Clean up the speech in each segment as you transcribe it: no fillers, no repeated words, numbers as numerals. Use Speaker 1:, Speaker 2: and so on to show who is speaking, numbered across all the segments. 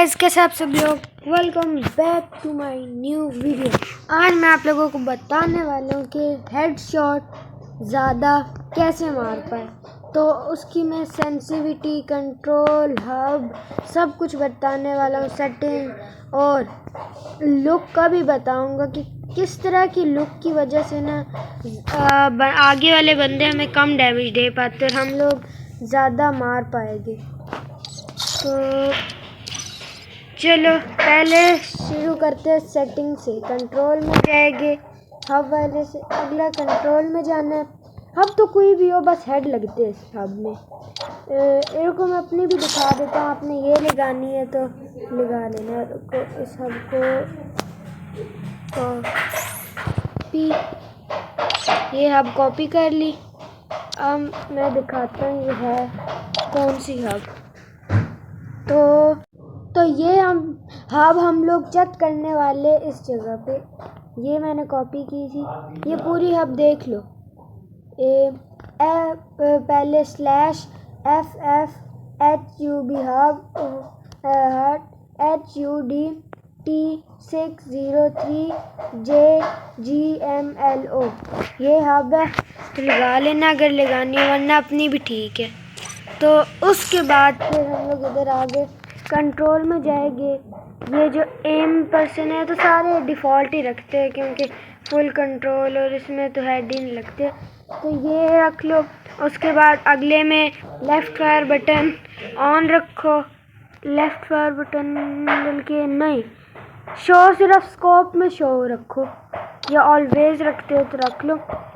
Speaker 1: Guys, कैसे आप सब लोग। Welcome back to my new video. आज मैं आप लोगों को बताने वाला हूँ कि हेडशॉट ज़्यादा कैसे मार पाए। तो उसकी मैं सेंसिटिविटी, कंट्रोल, हब सब कुछ बताने वाला हूँ। सेटिंग और लुक का भी बताऊँगा कि किस तरह की लुक की वजह से ना आगे वाले बंदे हमें कम डैमेज दे पाते और हम लोग ज़्यादा मार पाएंगे। तो चलो पहले शुरू करते हैं सेटिंग से। कंट्रोल में जाएंगे, हब वाले से अगला कंट्रोल में जाना है। हब तो कोई भी हो, बस हेड लगते हैं इस हब में। इनको मैं अपनी भी दिखा देता हूँ। आपने ये लगानी है तो लगा लेना है। रुको, इस हब को कॉपी, ये हब कॉपी कर ली। अब मैं दिखाता हूँ ये है कौन सी हब। तो ये हम लोग चेक करने वाले इस जगह पे। ये मैंने कॉपी की थी। ये पूरी हब देख लो। पहले /FFHUB हब HUD-T603JGMLO ये हब है। तो लगा लेना अगर लगानी हो, वरना अपनी भी ठीक है। तो उसके बाद फिर हम लोग इधर आगे कंट्रोल में जाएंगे। ये जो एम पर्सन है तो सारे डिफ़ॉल्ट ही रखते हैं, क्योंकि फुल कंट्रोल और इसमें तो हेड ही नहीं लगते। तो ये रख लो। उसके बाद अगले में लेफ़्ट फायर बटन ऑन रखो। लेफ़्ट फायर बटन बल्कि नहीं, शो सिर्फ स्कोप में शो रखो, या ऑलवेज रखते हो तो रख लो।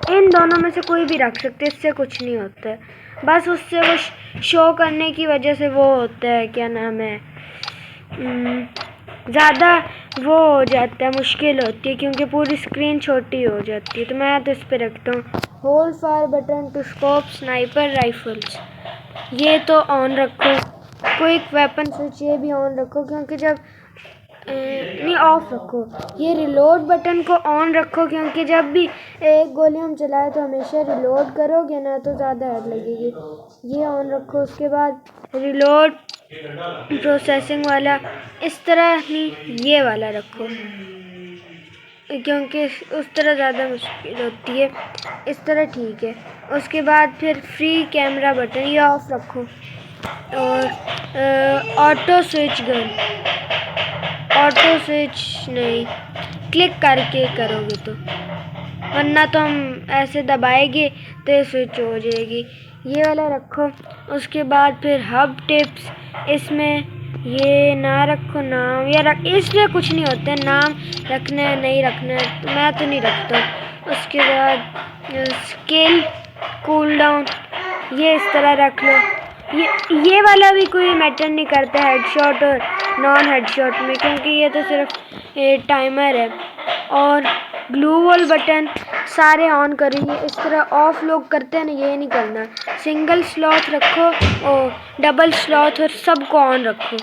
Speaker 1: इन दोनों में से कोई भी रख सकते, इससे कुछ नहीं होता है। बस उससे वो शो करने की वजह से वो होता है, क्या नाम है, ज़्यादा वो हो जाता है, मुश्किल होती है, क्योंकि पूरी स्क्रीन छोटी हो जाती है। तो मैं तो इस पर रखता हूँ। Hold fire button to scope sniper rifles, ये तो ऑन रखो। क्विक वेपन स्विच ये भी ऑन रखो, क्योंकि जब नहीं, ऑफ रखो। ये रिलोड बटन को ऑन रखो, क्योंकि जब भी एक गोली हम चलाए तो हमेशा रिलोड करोगे ना तो ज़्यादा हेड लगेगी। ये ऑन रखो। उसके बाद रिलोड प्रोसेसिंग वाला इस तरह नहीं, ये वाला रखो, क्योंकि उस तरह ज़्यादा मुश्किल होती है। इस तरह ठीक है। उसके बाद फिर फ्री कैमरा बटन ये ऑफ रखो। और auto switch gun, auto switch नहीं, क्लिक करके करोगे तो, वरना तो हम ऐसे दबाएंगे तो स्विच हो जाएगी। ये वाला रखो। उसके बाद फिर हब टिप्स, इसमें ये ना रखो नाम, या इसमें कुछ नहीं होता है, नाम रखना है नहीं रखना है, तो मैं तो नहीं रखता। उसके बाद स्किल कूल डाउन ये इस तरह रख लो। ये वाला भी कोई मैटर नहीं करता हेडशॉट और नॉन हेडशॉट में, क्योंकि ये तो सिर्फ टाइमर है। और ग्लू वॉल बटन सारे ऑन करेंगे। इस तरह ऑफ लोग करते हैं ना, ये नहीं करना। सिंगल स्लॉट रखो और डबल स्लॉट और सबको ऑन रखो,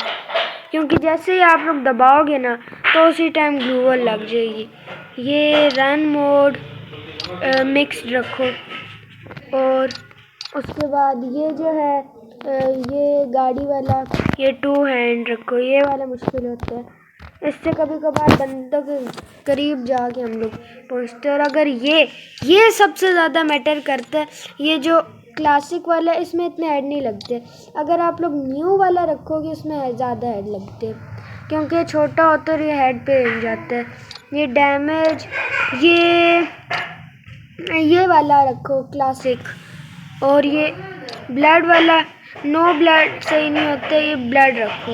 Speaker 1: क्योंकि जैसे ही आप लोग दबाओगे ना तो उसी टाइम ग्लू वॉल लग जाएगी। ये रन मोड मिक्स्ड रखो। और उसके बाद ये जो है ये गाड़ी वाला ये 2 हैंड रखो। ये वाला मुश्किल होता है, इससे कभी कभार बंदों के करीब जाके हम लोग पहुँचते हैं। और अगर ये सबसे ज़्यादा मैटर करता है, ये जो क्लासिक वाला इसमें इतने हेड नहीं लगते। अगर आप लोग न्यू वाला रखोगे इसमें ज़्यादा हेड लगते हैं, क्योंकि छोटा होता है, ये हेड पे हिल जाता है। ये डैमेज ये वाला रखो क्लासिक। और ये ब्लड वाला नो ब्लड सही नहीं होता, ये ब्लड रखो।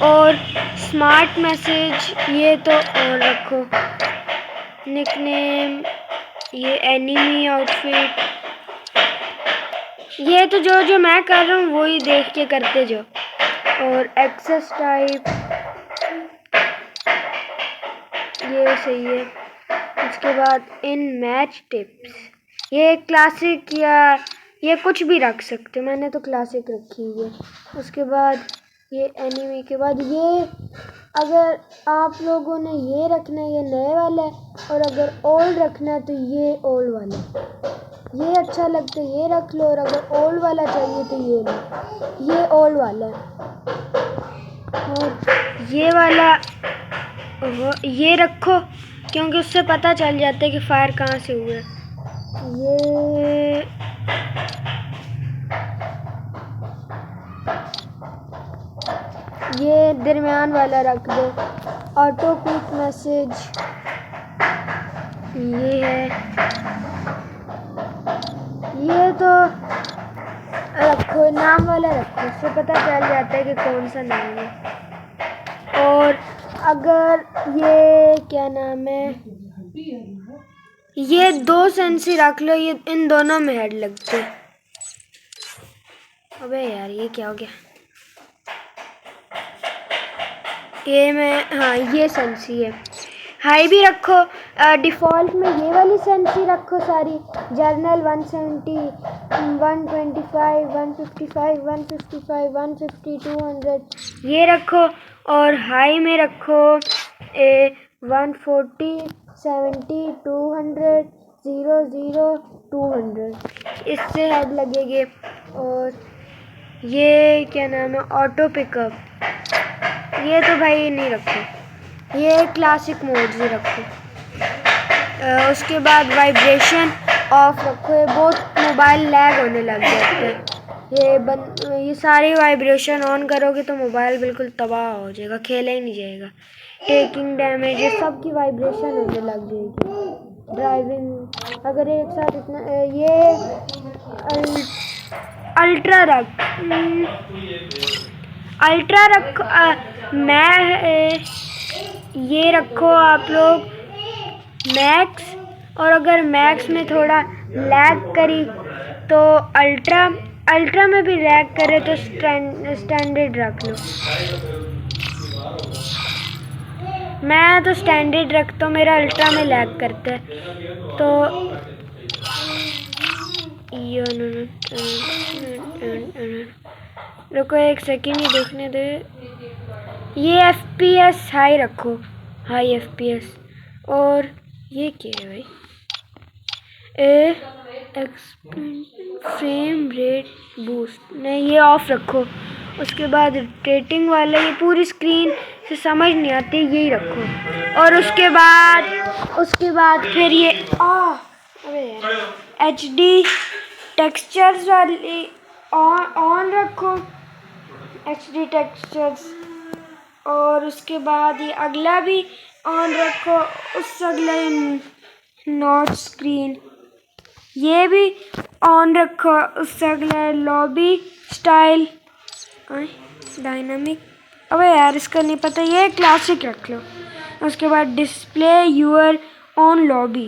Speaker 1: और स्मार्ट मैसेज ये तो ऑन रखो। निकनेम ये एनिमी आउटफिट, ये तो जो मैं कर रहा हूँ वही देख के करते जाओ। और एक्सेस टाइप ये सही है। उसके बाद इन मैच टिप्स ये क्लासिक या ये कुछ भी रख सकते, मैंने तो क्लासिक रखी हुई है। उसके बाद ये एनिमी के बाद ये, अगर आप लोगों ने ये रखना है ये नए वाला है, और अगर ओल्ड रखना है तो ये ओल्ड वाला है। ये अच्छा लगता है ये रख लो, और अगर ओल्ड वाला चाहिए तो ये लो, ये ओल्ड वाला है। और ये वाला ये रखो, क्योंकि उससे पता चल जाता है कि फायर कहाँ से हुआ। ये दरमियान वाला रख दो। ऑटो क्विक मैसेज ये है, ये तो रखो, नाम वाला रखो, उससे पता चल जाता है कि कौन सा नाम है। और अगर ये क्या नाम है, ये 2 सेंसी रख लो, ये इन दोनों में हेड लगते। अबे यार ये क्या हो गया, ये मैं, हाँ ये सेंसी है। हाई भी रखो, डिफ़ॉल्ट में ये वाली सेंसी रखो सारी, जर्नल 170 125 155 155 150 200 ये रखो। और हाई में रखो 140 70 200 00 200, इससे हेड लगेंगे। और ये क्या नाम है, ऑटो पिकअप, ये तो भाई नहीं रखो, ये क्लासिक मोड ही रखो। उसके बाद वाइब्रेशन ऑफ रखो, ये बहुत मोबाइल लैग होने लग जाते हैं। ये सारी वाइब्रेशन ऑन करोगे तो मोबाइल बिल्कुल तबाह हो जाएगा, खेला ही नहीं जाएगा। टेकिंग डैमेज, ये सब की वाइब्रेशन होने लग जाएगी। ड्राइविंग, अगर एक साथ इतना, ये अल्ट्रा रखो। ये रखो आप लोग मैक्स, और अगर मैक्स में थोड़ा लैग करी तो अल्ट्रा में भी लैग करे तो स्टैंडर्ड रख लो। मैं तो स्टैंडर्ड रखता हूँ, मेरा अल्ट्रा में लैग करता है। तो रुको एक सेकेंड, ही देखने दे। ये FPS हाई रखो, हाई FPS। और ये क्या है भाई, फ्रेम रेट बूस्ट, नहीं ये ऑफ रखो। उसके बाद रोटेटिंग वाला, ये पूरी स्क्रीन से समझ नहीं आती, यही रखो। और उसके बाद फिर ये HD टेक्सचर्स वाली ऑन रखो, HD टेक्सचर्स। और उसके बाद ये अगला भी ऑन रखो, उससे अगला नॉट स्क्रीन ये भी ऑन रखो, उससे अगला लॉबी स्टाइल डायनामिक, अबे यार इसका नहीं पता, ये क्लासिक रख लो। उसके बाद display you're on lobby,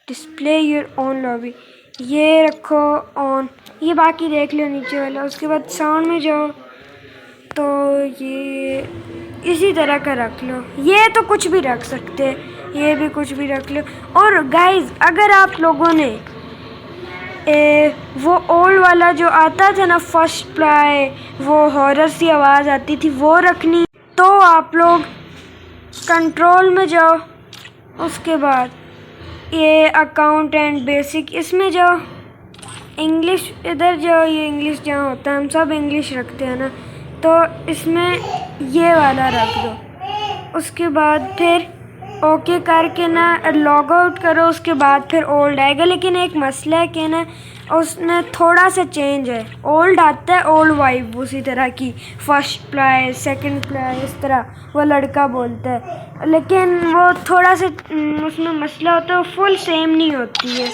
Speaker 1: display you're on lobby ये रखो ऑन, ये बाकी देख लो नीचे वाला। उसके बाद साउंड में जाओ तो ये इसी तरह का रख लो, ये तो कुछ भी रख सकते हैं, ये भी कुछ भी रख लो। और गाइज अगर आप लोगों ने वो ओल्ड वाला जो आता था ना फर्स्ट प्लाई, वो हॉरर सी आवाज़ आती थी, वो रखनी, तो आप लोग कंट्रोल में जाओ। उसके बाद ये अकाउंट एंड बेसिक, इसमें जाओ, इंग्लिश इधर जाओ, ये इंग्लिश जहाँ होता है हम सब इंग्लिश रखते हैं ना, तो इसमें ये वाला रख दो। उसके बाद फिर ओके करके ना लॉग आउट करो, उसके बाद फिर ओल्ड आएगा। लेकिन एक मसला है कि ना उसमें थोड़ा सा चेंज है, ओल्ड आता है, ओल्ड वाइब उसी तरह की, फर्स्ट प्लाई सेकंड प्लाई इस तरह वो लड़का बोलता है, लेकिन वो थोड़ा सा उसमें मसला होता है, वो फुल सेम नहीं होती है।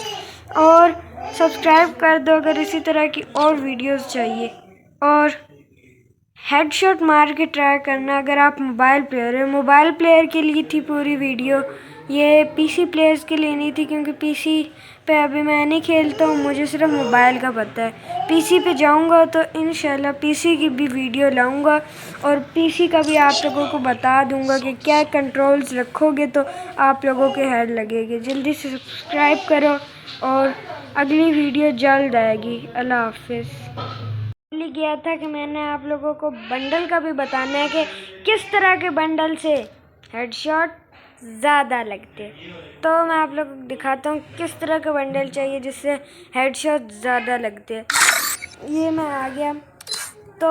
Speaker 1: और सब्सक्राइब कर दो अगर इसी तरह की और वीडियोस चाहिए। और हेडशॉट मार के ट्राई करना अगर आप मोबाइल प्लेयर हो। मोबाइल प्लेयर के लिए थी पूरी वीडियो, ये पीसी प्लेयर्स के लिए नहीं थी, क्योंकि पीसी पे अभी मैं नहीं खेलता हूँ, मुझे सिर्फ मोबाइल का पता है। पीसी पे जाऊँगा तो इंशाल्लाह पीसी की भी वीडियो लाऊँगा, और पीसी का भी आप लोगों को बता दूँगा कि क्या कंट्रोल्स रखोगे तो आप लोगों के हेड लगेंगे। जल्दी से सब्सक्राइब करो, और अगली वीडियो जल्द आएगी। अल्लाह हाफिज़। गया था कि मैंने आप लोगों को बंडल का भी बताना है कि किस तरह के बंडल से हेडशॉट ज़्यादा लगते, तो मैं आप लोगों को दिखाता हूँ किस तरह का बंडल चाहिए जिससे हेडशॉट ज़्यादा लगते। ये मैं आ गया, तो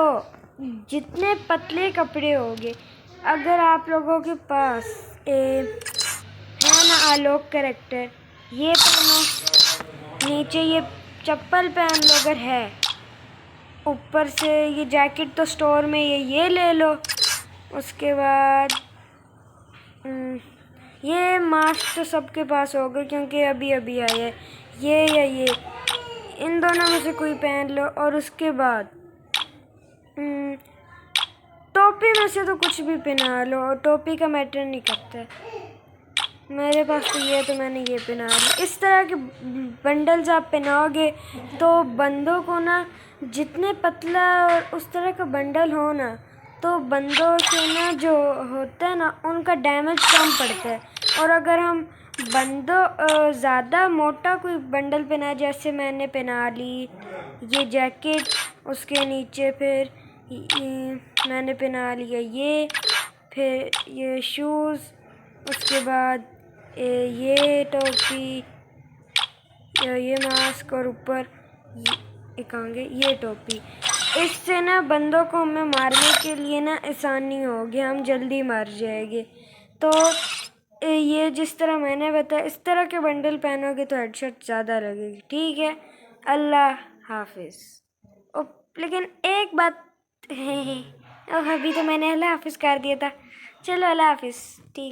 Speaker 1: जितने पतले कपड़े होंगे अगर आप लोगों के पास है ना आलोक कैरेक्टर, ये पहनो, नीचे ये चप्पल पहन लो अगर है, ऊपर से ये जैकेट तो स्टोर में ये ले लो। उसके बाद ये मास्क तो सबके पास होगा क्योंकि अभी अभी आया है। ये या ये, इन दोनों में से कोई पहन लो। और उसके बाद टोपी में से तो कुछ भी पहना लो, टोपी का मैटर नहीं करता। मेरे पास तो ये, तो मैंने ये पहना ली। इस तरह के बंडल्स आप पहनाओगे तो बंदों को ना, जितने पतला और उस तरह का बंडल हो ना, तो बंदों से ना जो होता है ना, उनका डैमेज कम पड़ता है। और अगर हम बंदों ज़्यादा मोटा कोई बंडल पहना, जैसे मैंने पहना ली ये जैकेट, उसके नीचे फिर मैंने पहना लिया ये, फिर ये शूज़, उसके बाद ये टोपी, ये मास्क, और ऊपर ये टोपी। इससे ना बंदों को हमें मारने के लिए ना आसानी होगी, हम जल्दी मर जाएंगे। तो ये जिस तरह मैंने बताया, इस तरह के बंडल पहनोगे तो हेडशॉट ज़्यादा लगेगी। ठीक है, अल्लाह हाफिज़। लेकिन एक बात है, अभी तो मैंने अल्लाह हाफिज़ कर दिया था। चलो अल्लाह हाफिज़। ठीक।